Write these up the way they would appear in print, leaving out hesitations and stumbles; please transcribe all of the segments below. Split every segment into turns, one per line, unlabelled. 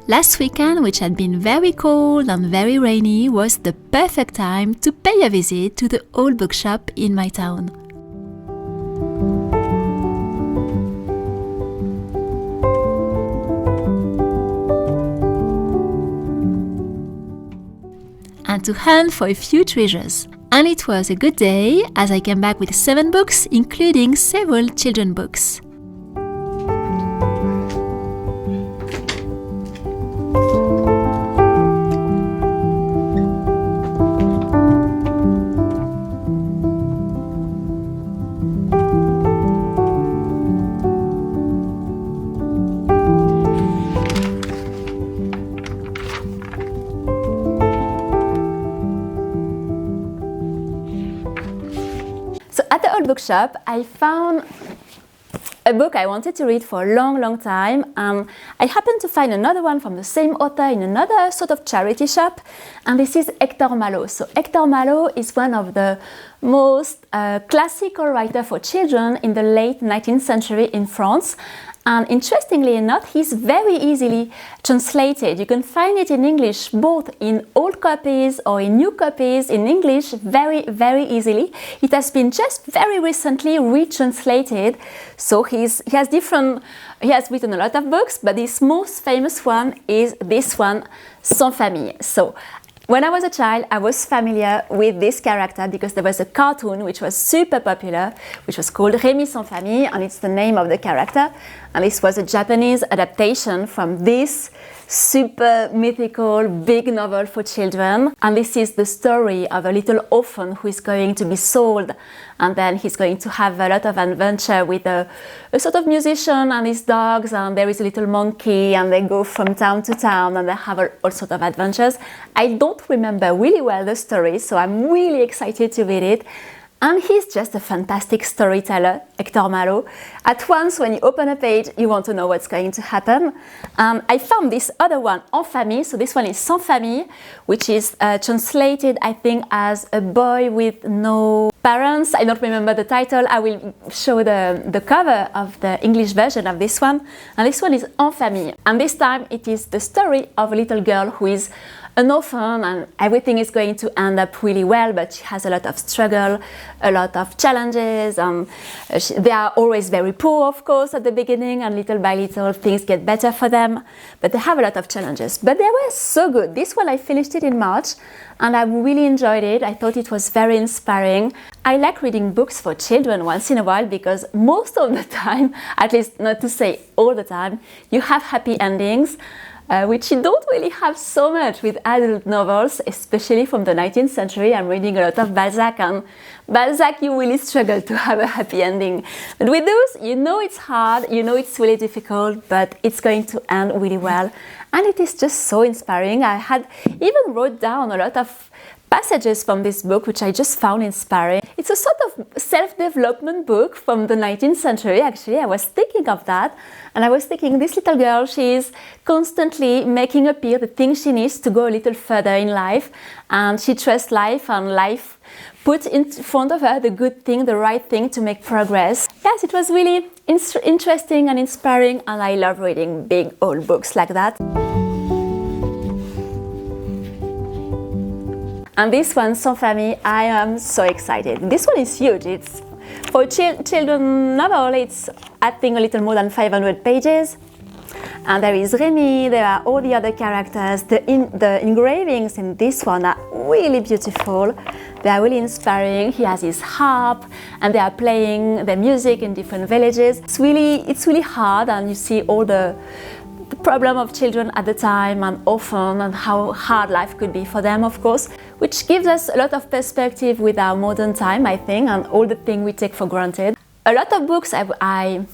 Last weekend, which had been very cold and very rainy, was the perfect time to pay a visit to the old bookshop in my town. And to hunt for a few treasures. And it was a good day as I came back with 7 books, including several children's books. So at the old bookshop, I found a book I wanted to read for a long time. I happened to find another one from the same author in another sort of charity shop, and this is Hector Malot. So Hector Malot is one of the most classical writers for children in the late 19th century in France. And interestingly enough, he's very easily translated. You can find it in English, both in old copies or in new copies in English, very easily. It has been just very recently retranslated. So he has written a lot of books, but his most famous one is this one, Sans Famille. So when I was a child, I was familiar with this character because there was a cartoon which was super popular, which was called Rémi Sans Famille, and it's the name of the character. And this was a Japanese adaptation from this super mythical big novel for children. And this is the story of a little orphan who is going to be sold, and then he's going to have a lot of adventure with a sort of musician and his dogs, and there is a little monkey, and they go from town to town and they have all sorts of adventures. I don't remember really well the story, so I'm really excited to read it. And he's just a fantastic storyteller, Hector Malot. At once, when you open a page, you want to know what's going to happen. I found this other one, En Famille. So this one is Sans Famille, which is translated, I think, as A Boy with No Parents. I don't remember the title. I will show the cover of the English version of this one. And this one is En Famille. And this time, it is the story of a little girl who is an orphan, and everything is going to end up really well, but she has a lot of struggle, a lot of challenges, and they are always very poor, of course, at the beginning, and little by little things get better for them, but they have a lot of challenges. But they were so good. This one, I finished it in March, and I really enjoyed it. I thought it was very inspiring. I like reading books for children once in a while because most of the time, at least not to say all the time, you have happy endings. Which you don't really have so much with adult novels, especially from the 19th century. I'm reading a lot of Balzac, and Balzac, you really struggle to have a happy ending. But with those, you know it's hard, you know it's really difficult, but it's going to end really well. And it is just so inspiring. I had even wrote down a lot of passages from this book, which I just found inspiring. It's a sort of self-development book from the 19th century, actually. I was thinking of that, and I was thinking, this little girl, she is constantly making appear the things she needs to go a little further in life, and she trusts life, and life puts in front of her the good thing, the right thing to make progress. Yes, it was really interesting and inspiring, and I love reading big old books like that. And this one, Sans Famille, I am so excited. This one is huge. It's for a children novel. It's, I think, a little more than 500 pages. And there is Rémi, there are all the other characters. The engravings in this one are really beautiful. They are really inspiring. He has his harp, and they are playing their music in different villages. It's really hard, and you see all the problem of children at the time, and orphan, and how hard life could be for them, of course, which gives us a lot of perspective with our modern time, I think, and all the things we take for granted. A lot of books I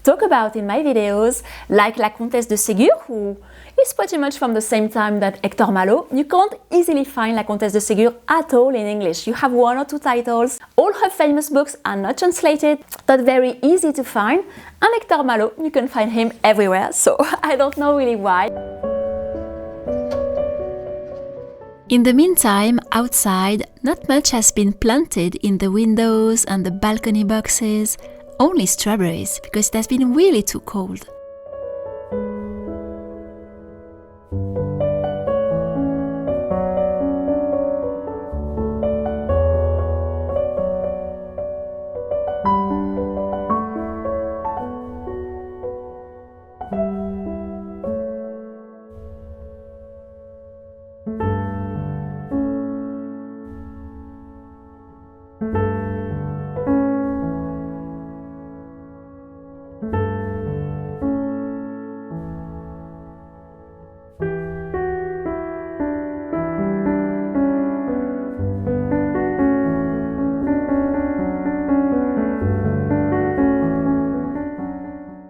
talk about in my videos, like La Comtesse de Ségur, who is pretty much from the same time that Hector Malot. You can't easily find La Comtesse de Ségur at all in English. You have 1 or 2 titles. All her famous books are not translated, not very easy to find. And Hector Malot, you can find him everywhere, so I don't know really why. In the meantime, outside, not much has been planted in the windows and the balcony boxes, only strawberries, because it has been really too cold.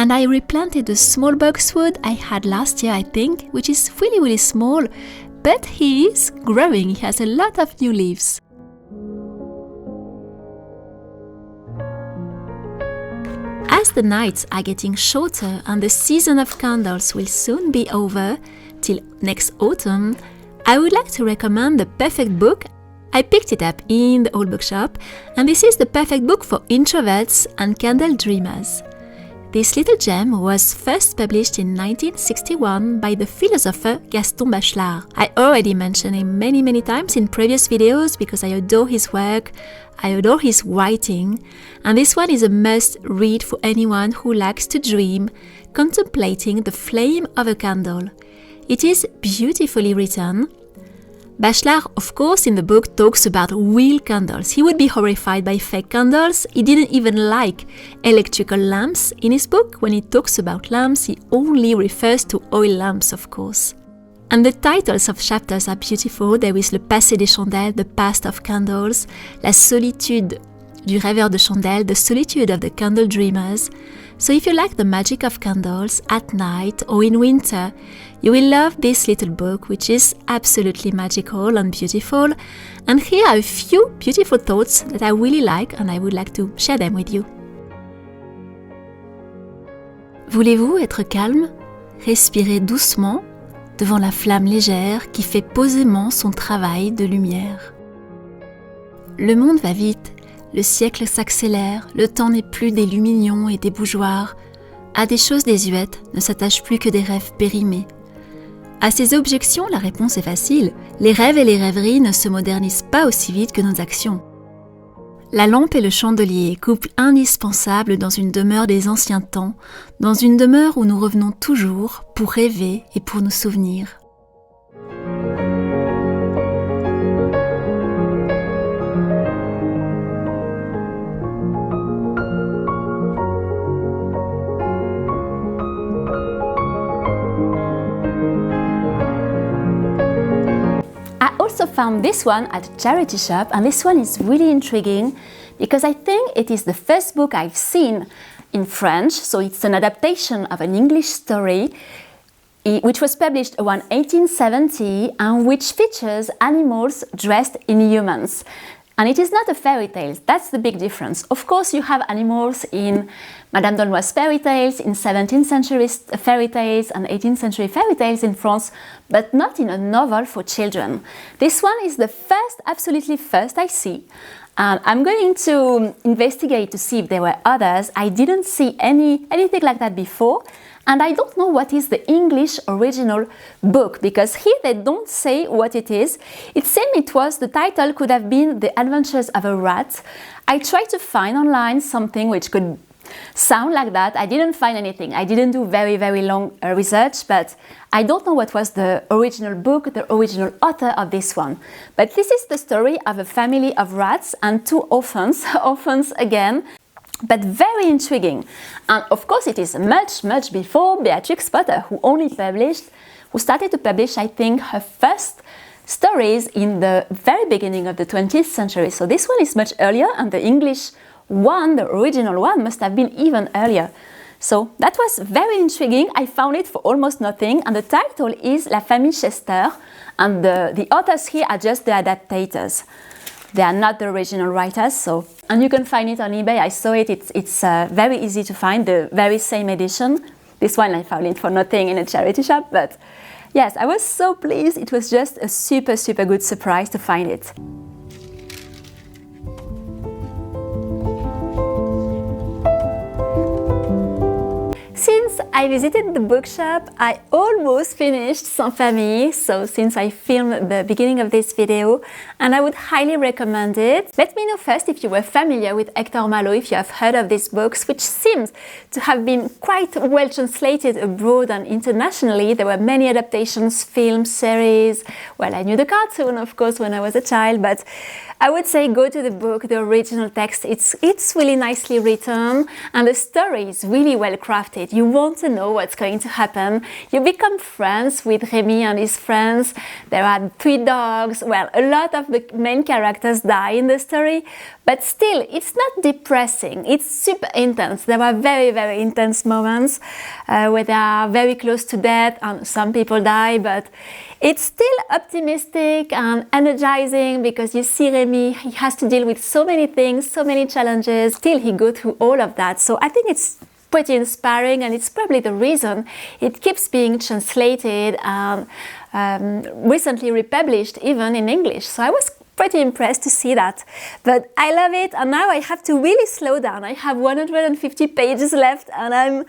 and I replanted a small boxwood I had last year, I think, which is really small, but he is growing. He has a lot of new leaves. As the nights are getting shorter and the season of candles will soon be over, till next autumn, I would like to recommend the perfect book. I picked it up in the old bookshop, and this is the perfect book for introverts and candle dreamers. This little gem was first published in 1961 by the philosopher Gaston Bachelard. I already mentioned him many times in previous videos because I adore his work, I adore his writing, and this one is a must read for anyone who likes to dream, contemplating the flame of a candle. It is beautifully written. Bachelard, of course, in the book talks about real candles. He would be horrified by fake candles. He didn't even like electrical lamps. In his book, when he talks about lamps, he only refers to oil lamps, of course. And the titles of chapters are beautiful. There is Le passé des chandelles, the past of candles, La solitude du rêveur de chandelle, the solitude of the candle dreamers. So if you like the magic of candles at night or in winter, you will love this little book, which is absolutely magical and beautiful. And here are a few beautiful thoughts that I really like and I would like to share them with you. Voulez-vous être calme? Respirez doucement devant la flamme légère qui fait posément son travail de lumière. Le monde va vite. Le siècle s'accélère, le temps n'est plus des luminions et des bougeoirs. À des choses désuètes ne s'attachent plus que des rêves périmés. À ces objections, la réponse est facile. Les rêves et les rêveries ne se modernisent pas aussi vite que nos actions. La lampe et le chandelier, couple indispensable dans une demeure des anciens temps, dans une demeure où nous revenons toujours pour rêver et pour nous souvenir. I also found this one at a charity shop, and this one is really intriguing because I think it is the first book I've seen in French, so it's an adaptation of an English story which was published around 1870 and which features animals dressed in humans. And it is not a fairy tale, that's the big difference. Of course, you have animals in Madame d'Aulnoy's fairy tales, in 17th century fairy tales and 18th century fairy tales in France, but not in a novel for children. This one is the first, absolutely first I see. And I'm going to investigate to see if there were others. I didn't see anything like that before. And I don't know what is the English original book, because here they don't say what it is. It seemed the title could have been The Adventures of a Rat. I tried to find online something which could sound like that. I didn't find anything. I didn't do very long research, but I don't know what was the original book, the original author of this one. But this is the story of a family of rats and two orphans, orphans again, but very intriguing. And of course it is much before Beatrix Potter, who started to publish, I think, her first stories in the very beginning of the 20th century. So this one is much earlier, and the English one, the original one, must have been even earlier. So that was very intriguing. I found it for almost nothing, and the title is La Famille Chester, and the authors here are just the adaptators. They are not the original writers, and you can find it on eBay. I saw it, it's very easy to find, the very same edition. This one I found it for nothing in a charity shop, but yes, I was so pleased. It was just a super good surprise to find it. Since I visited the bookshop, I almost finished Sans Famille, so since I filmed the beginning of this video, and I would highly recommend it. Let me know first if you were familiar with Hector Malot, if you have heard of these books, which seems to have been quite well translated abroad and internationally. There were many adaptations, films, series. Well, I knew the cartoon, of course, when I was a child, but I would say go to the book, the original text. It's really nicely written, and the story is really well crafted. You won't to know what's going to happen. You become friends with Remy and his friends. There are 3 dogs. Well, a lot of the main characters die in the story, but still, it's not depressing. It's super intense. There are very, very intense moments where they are very close to death and some people die, but it's still optimistic and energizing because you see Remy, he has to deal with so many things, so many challenges. Still, he goes through all of that. So I think it's pretty inspiring, and it's probably the reason it keeps being translated and recently republished even in English. So I was pretty impressed to see that. But I love it, and now I have to really slow down. I have 150 pages left, and I'm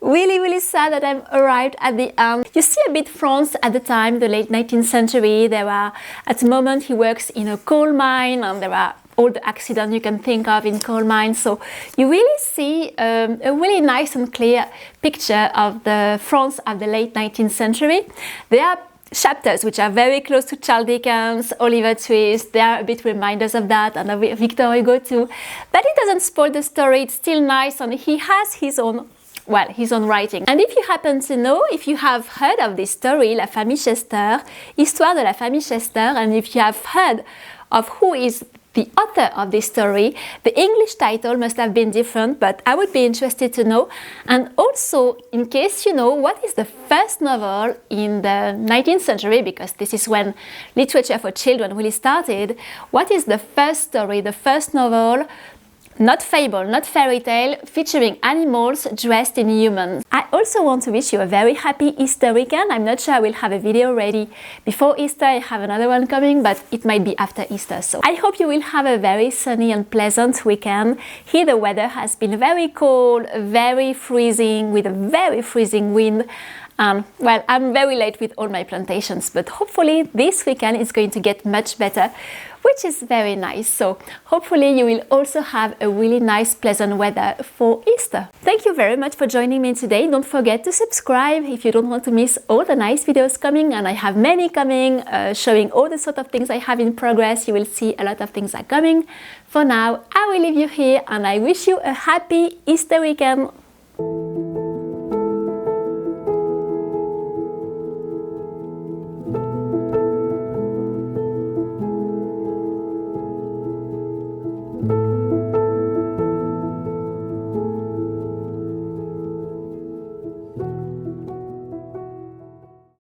really, really sad that I've arrived at the end. You see a bit France at the time, the late 19th century. There are, at the moment, he works in a coal mine, and there are all the accidents you can think of in coal mines. So you really see a really nice and clear picture of the France of the late 19th century. There are chapters which are very close to Charles Dickens, Oliver Twist. They are a bit reminders of that, and of Victor Hugo too. But it doesn't spoil the story. It's still nice, and he has his own writing. And if you happen to know, if you have heard of this story, La Famille Chester, Histoire de la Famille Chester, and if you have heard of who is the author of this story, the English title must have been different, but I would be interested to know. And also, in case you know, what is the first novel in the 19th century, because this is when literature for children really started, what is the first story, the first novel, not fable, not fairy tale, featuring animals dressed in humans? I also want to wish you a very happy Easter weekend. I'm not sure I will have a video ready before Easter. I have another one coming, but it might be after Easter. So I hope you will have a very sunny and pleasant weekend. Here the weather has been very cold, very freezing, with a very freezing wind. Well, I'm very late with all my plantations, but hopefully this weekend is going to get much better, which is very nice. So hopefully you will also have a really nice, pleasant weather for Easter. Thank you very much for joining me today. Don't forget to subscribe if you don't want to miss all the nice videos coming, and I have many coming, showing all the sort of things I have in progress. You will see a lot of things are coming. For now, I will leave you here, and I wish you a happy Easter weekend.